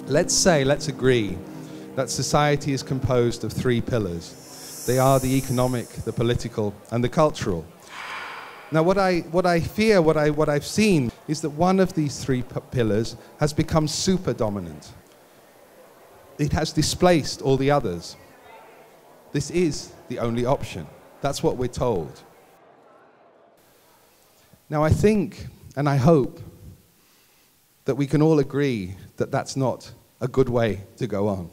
Let's agree that society is composed of three pillars. They are the economic, the political, and the cultural. Now, what I fear, what I've seen, is that one of these three pillars has become super dominant. It has displaced all the others. This is the only option. That's what we're told. Now, I think, and I hope, that we can all agree that that's not a good way to go on.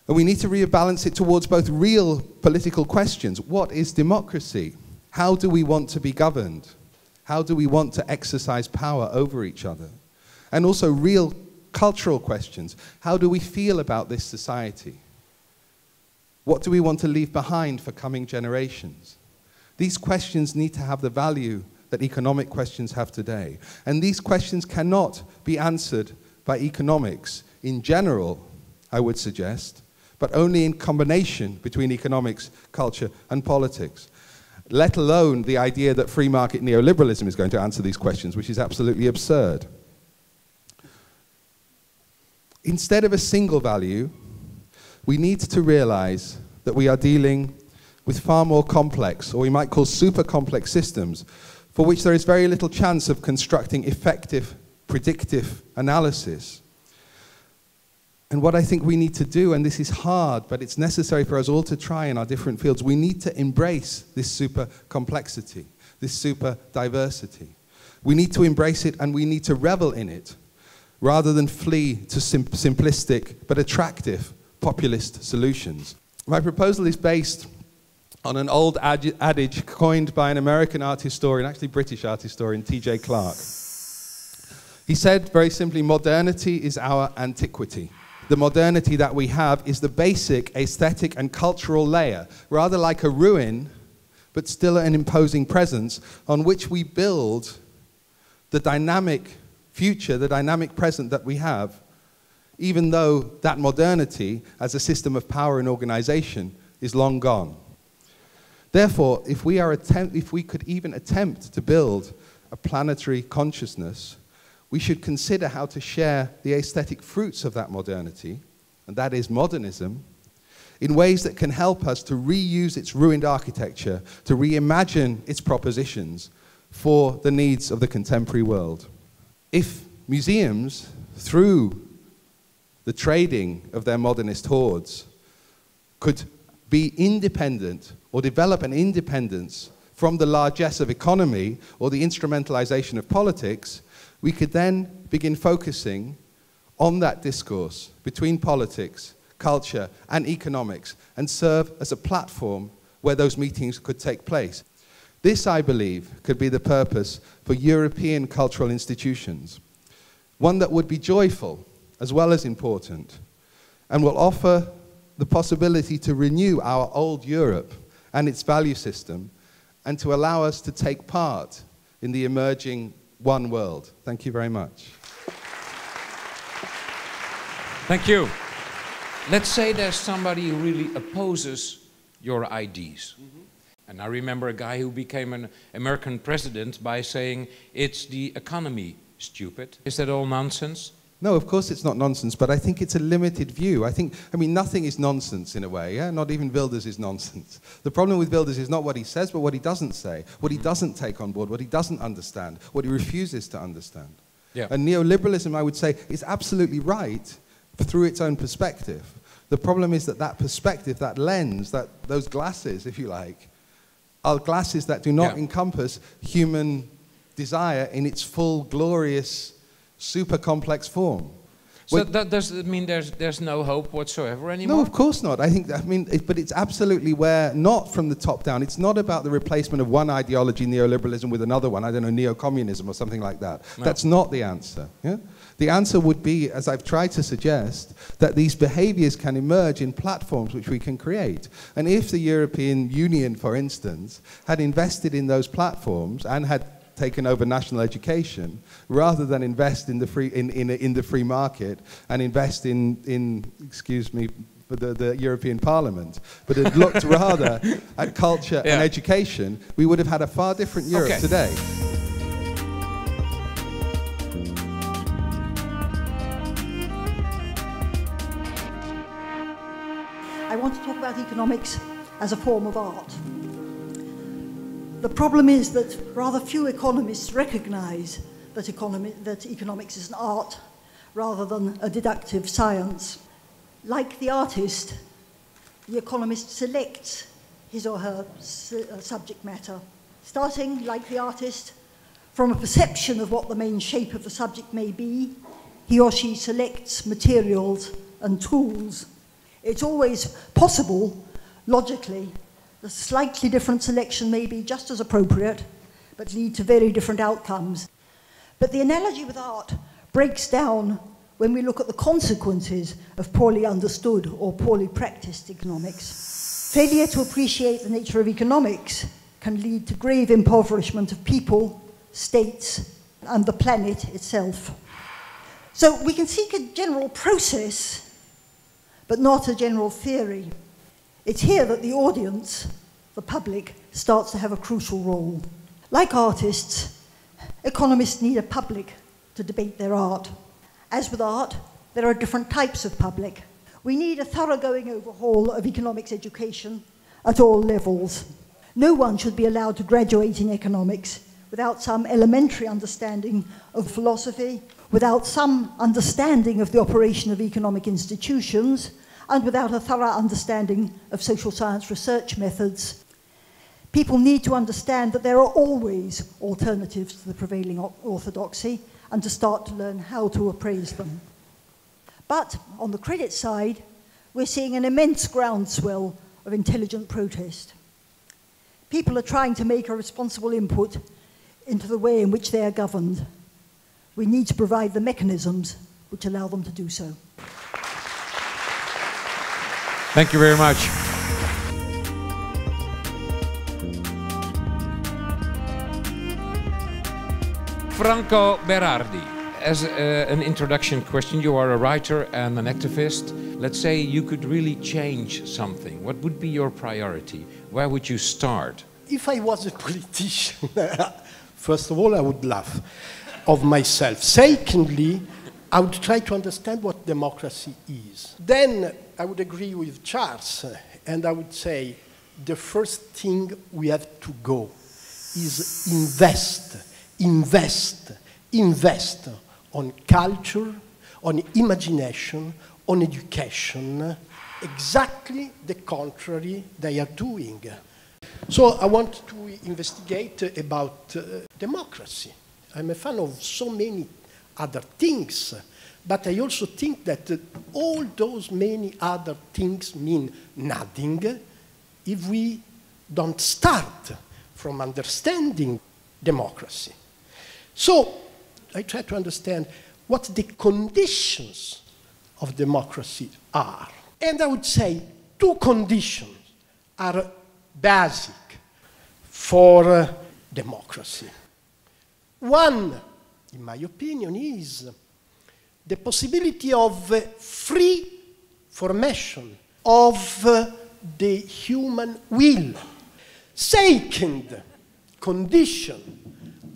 And we need to rebalance it towards both real political questions. What is democracy? How do we want to be governed? How do we want to exercise power over each other? And also real cultural questions. How do we feel about this society? What do we want to leave behind for coming generations? These questions need to have the value that economic questions have today. And these questions cannot be answered by economics in general, I would suggest, but only in combination between economics, culture, and politics. Let alone the idea that free market neoliberalism is going to answer these questions, which is absolutely absurd. Instead of a single value, we need to realize that we are dealing with far more complex, or we might call super complex systems, for which there is very little chance of constructing effective, predictive analysis. And what I think we need to do, and this is hard, but it's necessary for us all to try in our different fields, we need to embrace this super complexity, this super diversity. We need to embrace it and we need to revel in it, rather than flee to simplistic but attractive populist solutions. My proposal is based on an old adage coined by an American art historian, actually British art historian, T.J. Clark. He said very simply, modernity is our antiquity. The modernity that we have is the basic aesthetic and cultural layer, rather like a ruin, but still an imposing presence on which we build the dynamic future, the dynamic present that we have, even though that modernity as a system of power and organization is long gone. Therefore, if we could even attempt to build a planetary consciousness, we should consider how to share the aesthetic fruits of that modernity, and that is modernism, in ways that can help us to reuse its ruined architecture, to reimagine its propositions for the needs of the contemporary world. If museums, through the trading of their modernist hoards, could be independent or develop an independence from the largesse of economy or the instrumentalization of politics, we could then begin focusing on that discourse between politics, culture, and economics, and serve as a platform where those meetings could take place. This, I believe, could be the purpose for European cultural institutions, one that would be joyful as well as important, and will offer the possibility to renew our old Europe and its value system, and to allow us to take part in the emerging one world. Thank you very much. Thank you. Let's say there's somebody who really opposes your ideas. And I remember a guy who became an American president by saying, it's the economy, stupid. Is that all nonsense? No, of course it's not nonsense, but I think it's a limited view. I mean, nothing is nonsense in a way, yeah? Not even Wilders is nonsense. The problem with Wilders is not what he says, but what he doesn't say, what he doesn't take on board, what he doesn't understand, what he refuses to understand. Yeah. And neoliberalism, I would say, is absolutely right through its own perspective. The problem is that that perspective, that lens, those glasses, if you like, are glasses that do not encompass human desire in its full, glorious, super complex form. So does it mean there's no hope whatsoever anymore? No, of course not. But it's absolutely where, not from the top down. It's not about the replacement of one ideology, neoliberalism, with another one, I don't know, neo-communism or something like that. No. That's not the answer. Yeah? The answer would be, as I've tried to suggest, that these behaviors can emerge in platforms which we can create. And if the European Union, for instance, had invested in those platforms and had taken over national education, rather than invest in the free market and invest in excuse me for the European Parliament, but had looked rather at culture and education, we would have had a far different Europe today. I want to talk about economics as a form of art. The problem is that rather few economists recognize that economics is an art rather than a deductive science. Like the artist, the economist selects his or her subject matter, starting, like the artist, from a perception of what the main shape of the subject may be. He or she selects materials and tools. It's always possible, logically, a slightly different selection may be just as appropriate, but lead to very different outcomes. But the analogy with art breaks down when we look at the consequences of poorly understood or poorly practiced economics. Failure to appreciate the nature of economics can lead to grave impoverishment of people, states, and the planet itself. So we can seek a general process, but not a general theory. It's here that the audience, the public, starts to have a crucial role. Like artists, economists need a public to debate their art. As with art, there are different types of public. We need a thoroughgoing overhaul of economics education at all levels. No one should be allowed to graduate in economics without some elementary understanding of philosophy, without some understanding of the operation of economic institutions, and without a thorough understanding of social science research methods. People need to understand that there are always alternatives to the prevailing orthodoxy, and to start to learn how to appraise them. But on the credit side, we're seeing an immense groundswell of intelligent protest. People are trying to make a responsible input into the way in which they are governed. We need to provide the mechanisms which allow them to do so. Thank you very much. Franco Berardi, as an introduction question, you are a writer and an activist. Let's say you could really change something. What would be your priority? Where would you start? If I was a politician, first of all, I would laugh of myself. Secondly, I would try to understand what democracy is. Then I would agree with Charles, and I would say the first thing we have to go is invest on culture, on imagination, on education, exactly the contrary they are doing. So I want to investigate about democracy. I'm a fan of so many other things, but I also think that all those many other things mean nothing if we don't start from understanding democracy. So I try to understand what the conditions of democracy are. And I would say two conditions are basic for democracy. One, in my opinion, is the possibility of free formation of the human will. Second condition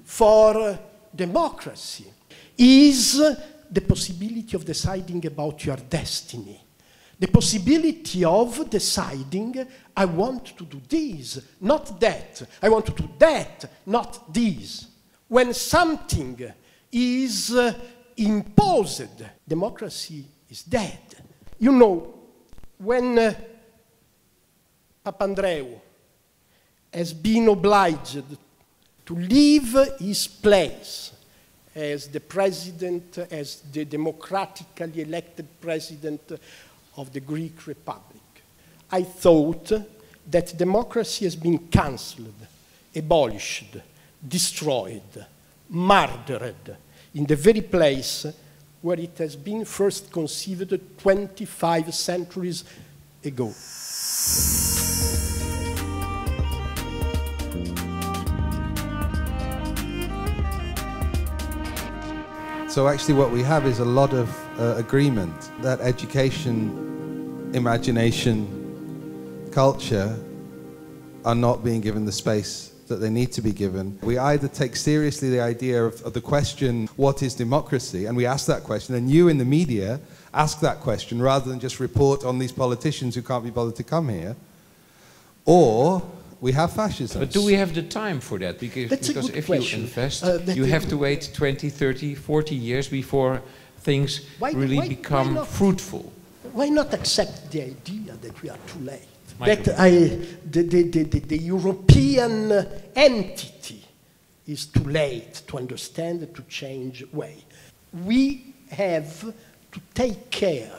for democracy is the possibility of deciding about your destiny. The possibility of deciding, I want to do this, not that. I want to do that, not this. When something is imposed, democracy is dead. You know, when Papandreou has been obliged to leave his place as the president, as the democratically elected president of the Greek Republic, I thought that democracy has been cancelled, abolished, destroyed, murdered in the very place where it has been first conceived 25 centuries ago. So actually what we have is a lot of agreement that education imagination, culture are not being given the space that they need to be given. We either take seriously the idea of the question, what is democracy? And we ask that question, and you in the media ask that question rather than just report on these politicians who can't be bothered to come here. Or we have fascism. But do we have the time for that? Because if you invest, you have to wait 20, 30, 40 years before things really become fruitful. Why not accept the idea that we are too late? Michael. That the European entity is too late to understand, to change way. We have to take care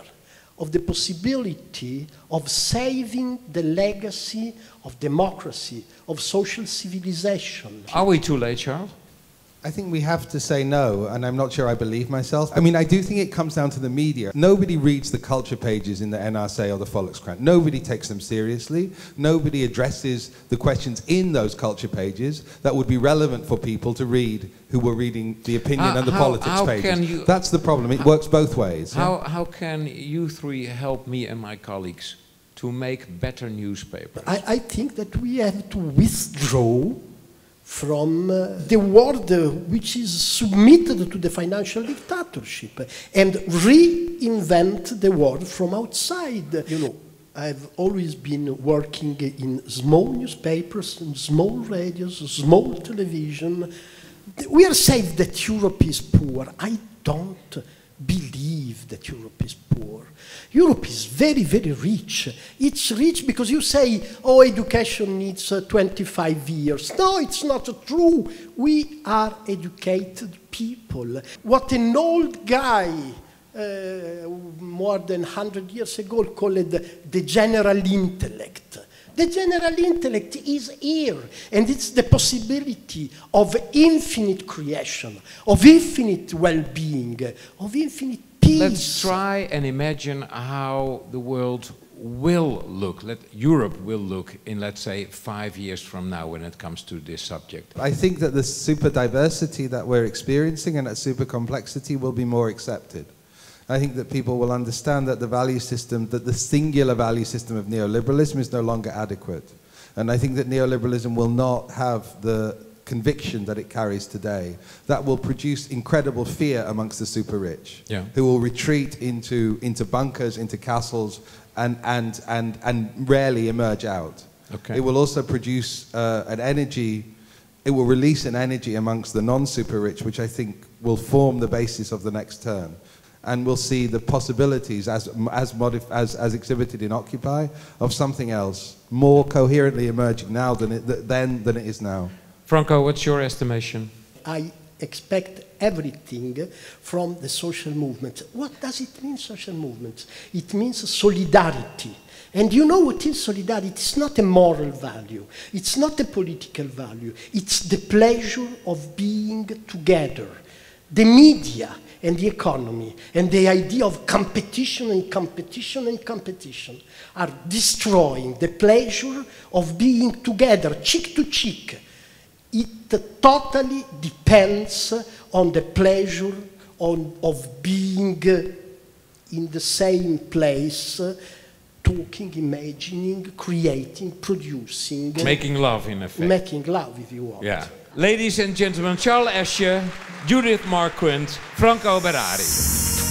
of the possibility of saving the legacy of democracy, of social civilization. Are we too late, Charles? I think we have to say no, and I'm not sure I believe myself. I mean, I do think it comes down to the media. Nobody reads the culture pages in the NRC or the Volkskrant. Nobody takes them seriously. Nobody addresses the questions in those culture pages that would be relevant for people to read who were reading the opinion and the politics pages. That's the problem. It works both ways. How can you three help me and my colleagues to make better newspapers? I think that we have to withdraw from the world which is submitted to the financial dictatorship and reinvent the world from outside. You know, I've always been working in small newspapers, small radios, small television. We are saying that Europe is poor. I don't believe that Europe is poor. Europe is very, very rich. It's rich because you say, oh, education needs 25 years. No, it's not true. We are educated people. What an old guy more than 100 years ago called the general intellect. The general intellect is here, and it's the possibility of infinite creation, of infinite well-being, of infinite peace. Let's try and imagine how the world will look, Europe will look in, let's say, 5 years from now when it comes to this subject. I think that the super diversity that we're experiencing and that super complexity will be more accepted. I think that people will understand that the value system, that the singular value system of neoliberalism is no longer adequate. And I think that neoliberalism will not have the conviction that it carries today. That will produce incredible fear amongst the super rich, who will retreat into bunkers, into castles, and rarely emerge out. Okay. It will also produce an energy, it will release an energy amongst the non-super rich, which I think will form the basis of the next turn. And we'll see the possibilities, as exhibited in Occupy, of something else, more coherently emerging now than it is now. Franco, what's your estimation? I expect everything from the social movement. What does it mean, social movement? It means solidarity. And you know what is solidarity? It's not a moral value. It's not a political value. It's the pleasure of being together. The media and the economy and the idea of competition and competition and competition are destroying the pleasure of being together, cheek to cheek. It totally depends on the pleasure of being in the same place, talking, imagining, creating, producing. Making love, in effect. Making love, if you want. Yeah. Ladies and gentlemen, Charles Esche, Judith Marquand, Franco Berari.